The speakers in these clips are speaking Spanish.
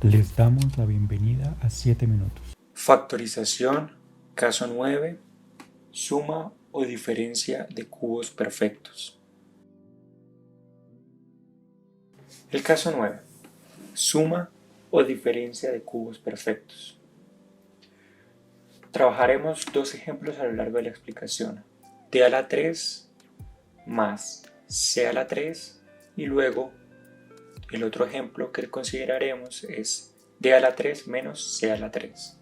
Les damos la bienvenida a 7 minutos. Factorización, caso 9, suma o diferencia de cubos perfectos. El caso 9, suma o diferencia de cubos perfectos. Trabajaremos dos ejemplos a lo largo de la explicación, d a la 3 más c a la 3 y luego el otro ejemplo que consideraremos es d a la 3 menos c a la 3.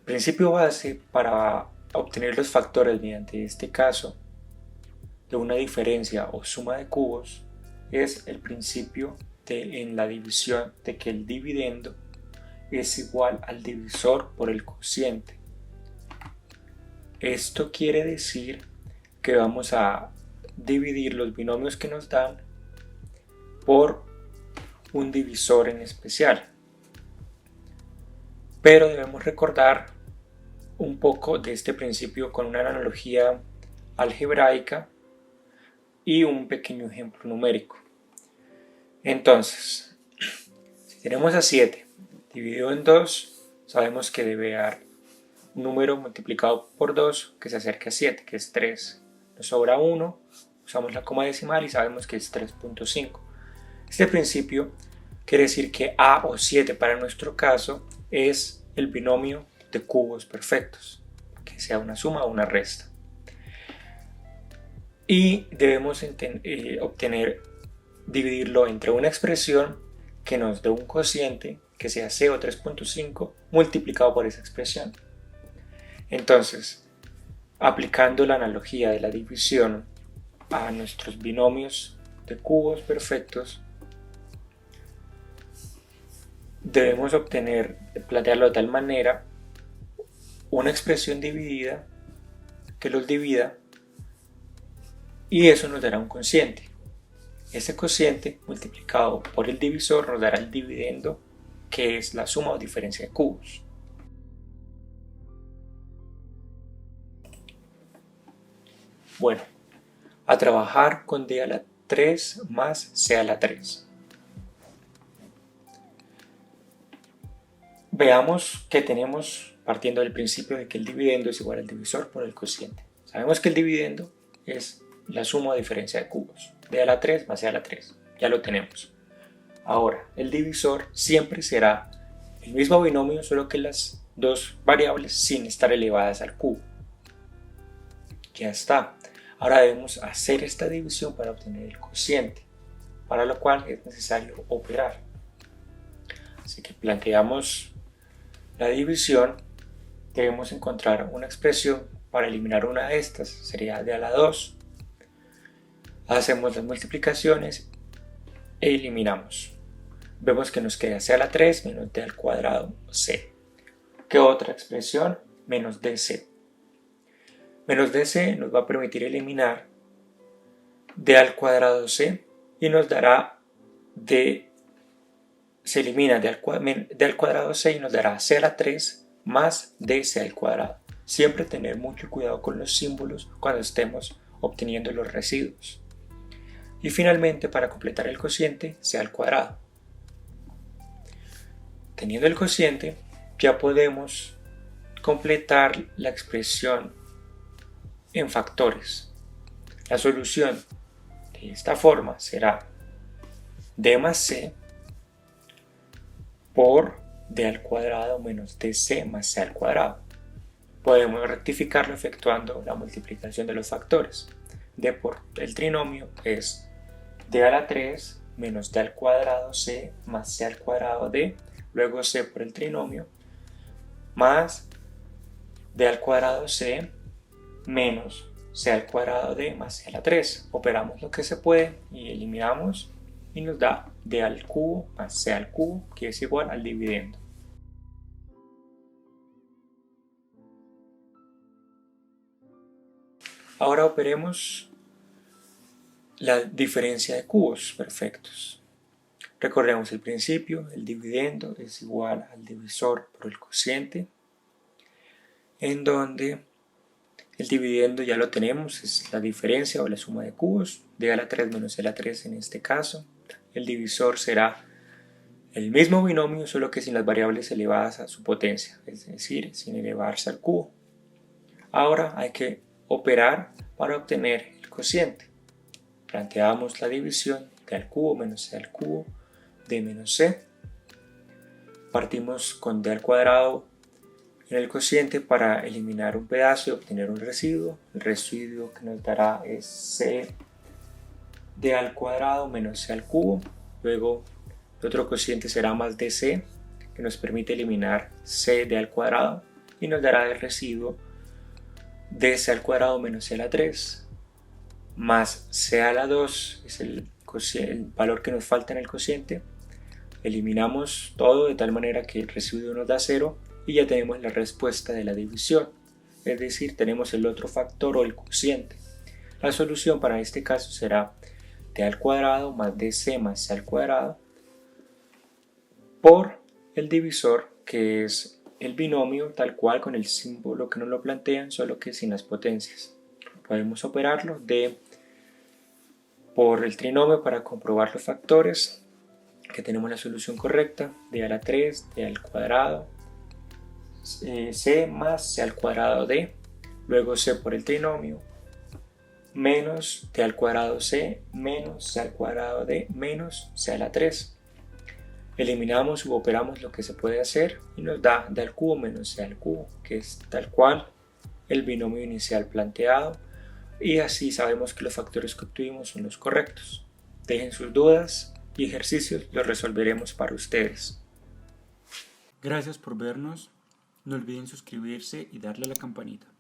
Principio base para obtener los factores mediante este caso de una diferencia o suma de cubos es el principio en la división de que el dividendo es igual al divisor por el cociente. Esto quiere decir que vamos a dividir los binomios que nos dan por un divisor en especial. Pero debemos recordar un poco de este principio con una analogía algebraica y un pequeño ejemplo numérico. Entonces, si tenemos a 7 dividido en 2, sabemos que debe dar un número multiplicado por 2 que se acerque a 7, que es 3. Nos sobra 1, usamos la coma decimal y sabemos que es 3.5. Este principio quiere decir que a o 7 para nuestro caso es el binomio de cubos perfectos, que sea una suma o una resta. Y debemos dividirlo entre una expresión que nos dé un cociente que sea c o 3.5 multiplicado por esa expresión. Entonces, aplicando la analogía de la división a nuestros binomios de cubos perfectos, debemos plantearlo de tal manera una expresión dividida que los divida y eso nos dará un cociente. Ese cociente multiplicado por el divisor nos dará el dividendo, que es la suma o diferencia de cubos. Bueno, a trabajar con d a la 3 más c a la 3. Veamos que tenemos, partiendo del principio de que el dividendo es igual al divisor por el cociente. Sabemos que el dividendo es la suma o diferencia de cubos, d a la 3 más c a la 3, ya lo tenemos. Ahora, el divisor siempre será el mismo binomio, solo que las dos variables sin estar elevadas al cubo. Ya está. Ahora debemos hacer esta división para obtener el cociente, para lo cual es necesario operar. Así que planteamos la división, debemos encontrar una expresión para eliminar una de estas, sería d a la 2. Hacemos las multiplicaciones e eliminamos. Vemos que nos queda c a la 3 menos d al cuadrado c. ¿Qué otra expresión? Menos dc. Menos dc nos va a permitir eliminar d al cuadrado c y nos dará se elimina d al cuadrado c y nos dará c a la 3 más dc al cuadrado. Siempre tener mucho cuidado con los símbolos cuando estemos obteniendo los residuos. Y finalmente, para completar el cociente, c al cuadrado. Teniendo el cociente, ya podemos completar la expresión en factores. La solución de esta forma será d más c por d al cuadrado menos dc más c al cuadrado. Podemos rectificarlo efectuando la multiplicación de los factores. D por el trinomio es d a la 3 menos d al cuadrado c más c al cuadrado d, luego c por el trinomio, más d al cuadrado c menos c al cuadrado d más c a la 3. Operamos lo que se puede y eliminamos y nos da d al cubo más c al cubo, que es igual al dividendo. Ahora operemos la diferencia de cubos perfectos. Recordemos el principio, el dividendo es igual al divisor por el cociente, en donde el dividendo ya lo tenemos, es la diferencia o la suma de cubos, d a la 3 menos c a la 3 en este caso. El divisor será El mismo binomio, solo que sin las variables elevadas a su potencia, es decir, sin elevarse al cubo. Ahora hay que operar para obtener el cociente. Planteamos la división de al cubo menos c al cubo de menos c. Partimos con d al cuadrado en el cociente para eliminar un pedazo y obtener un residuo. El residuo que nos dará es c d al cuadrado menos c al cubo. Luego el otro cociente será más dc, que nos permite eliminar c d al cuadrado y nos dará el residuo dc al cuadrado menos c a la 3 más c a la 2, es el valor que nos falta en el cociente. Eliminamos todo de tal manera que el residuo nos da 0 y ya tenemos la respuesta de la división, es decir, tenemos el otro factor o el cociente. La solución para este caso será d al cuadrado más dc más c al cuadrado por el divisor, que es el binomio tal cual con el símbolo que nos lo plantean, solo que sin las potencias. Podemos operarlo d por el trinomio para comprobar los factores, que tenemos la solución correcta, d a la 3, d al cuadrado, c más c al cuadrado d, luego c por el trinomio, menos d al cuadrado c, menos c al cuadrado d, menos c a la 3. Eliminamos u operamos lo que se puede hacer y nos da d al cubo menos c al cubo, que es tal cual el binomio inicial planteado, y así sabemos que los factores que obtuvimos son los correctos. Dejen sus dudas y ejercicios, los resolveremos para ustedes. Gracias por vernos. No olviden suscribirse y darle a la campanita.